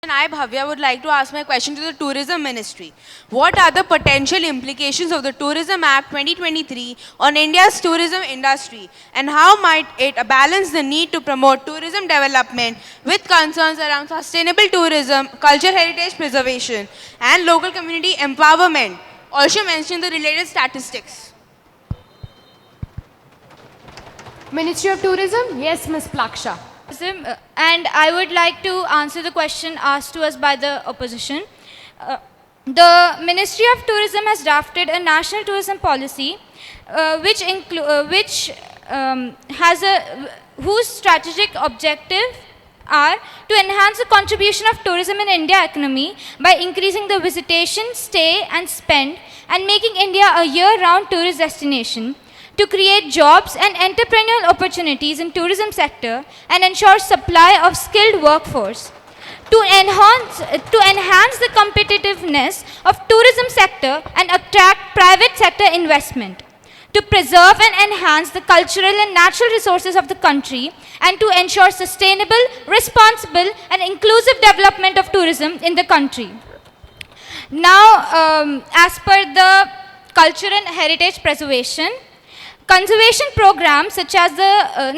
And I, Bhavya, would like to ask my question to the Tourism Ministry. What are the potential implications of the Tourism Act 2023 on India's tourism industry, and how might it balance the need to promote tourism development with concerns around sustainable tourism, cultural heritage preservation, and local community empowerment? Also mention the related statistics. Ministry of Tourism? Yes, Ms. Plaksha. And I would like to answer the question asked to us by the opposition. The Ministry of Tourism has drafted a national tourism policy whose strategic objective are to enhance the contribution of tourism in India economy by increasing the visitation, stay and spend, and making India a year-round tourist destination, to create jobs and entrepreneurial opportunities in tourism sector and ensure supply of skilled workforce, to enhance the competitiveness of tourism sector and attract private sector investment, to preserve and enhance the cultural and natural resources of the country, and to ensure sustainable, responsible and inclusive development of tourism in the country. Now, as per the culture and heritage preservation, conservation programs such as the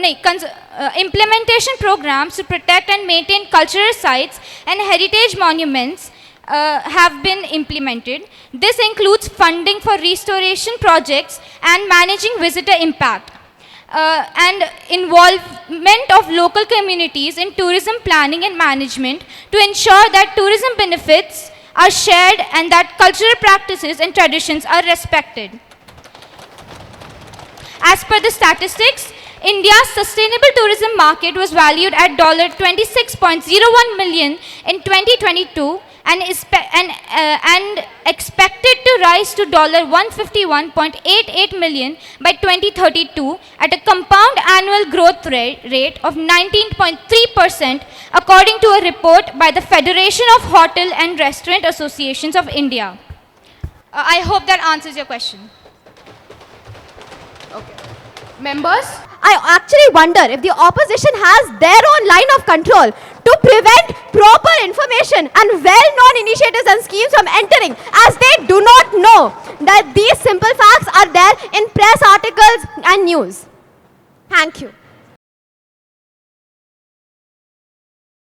implementation programs to protect and maintain cultural sites and heritage monuments have been implemented. This includes funding for restoration projects and managing visitor impact, and involvement of local communities in tourism planning and management to ensure that tourism benefits are shared and that cultural practices and traditions are respected. As per the statistics, India's sustainable tourism market was valued at $26.01 million in 2022 and expected to rise to $151.88 million by 2032 at a compound annual growth rate of 19.3% according to a report by the Federation of Hotel and Restaurant Associations of India. I hope that answers your question. Okay. Members? I actually wonder if the opposition has their own line of control to prevent proper information and well-known initiatives and schemes from entering, as they do not know that these simple facts are there in press articles and news. Thank you.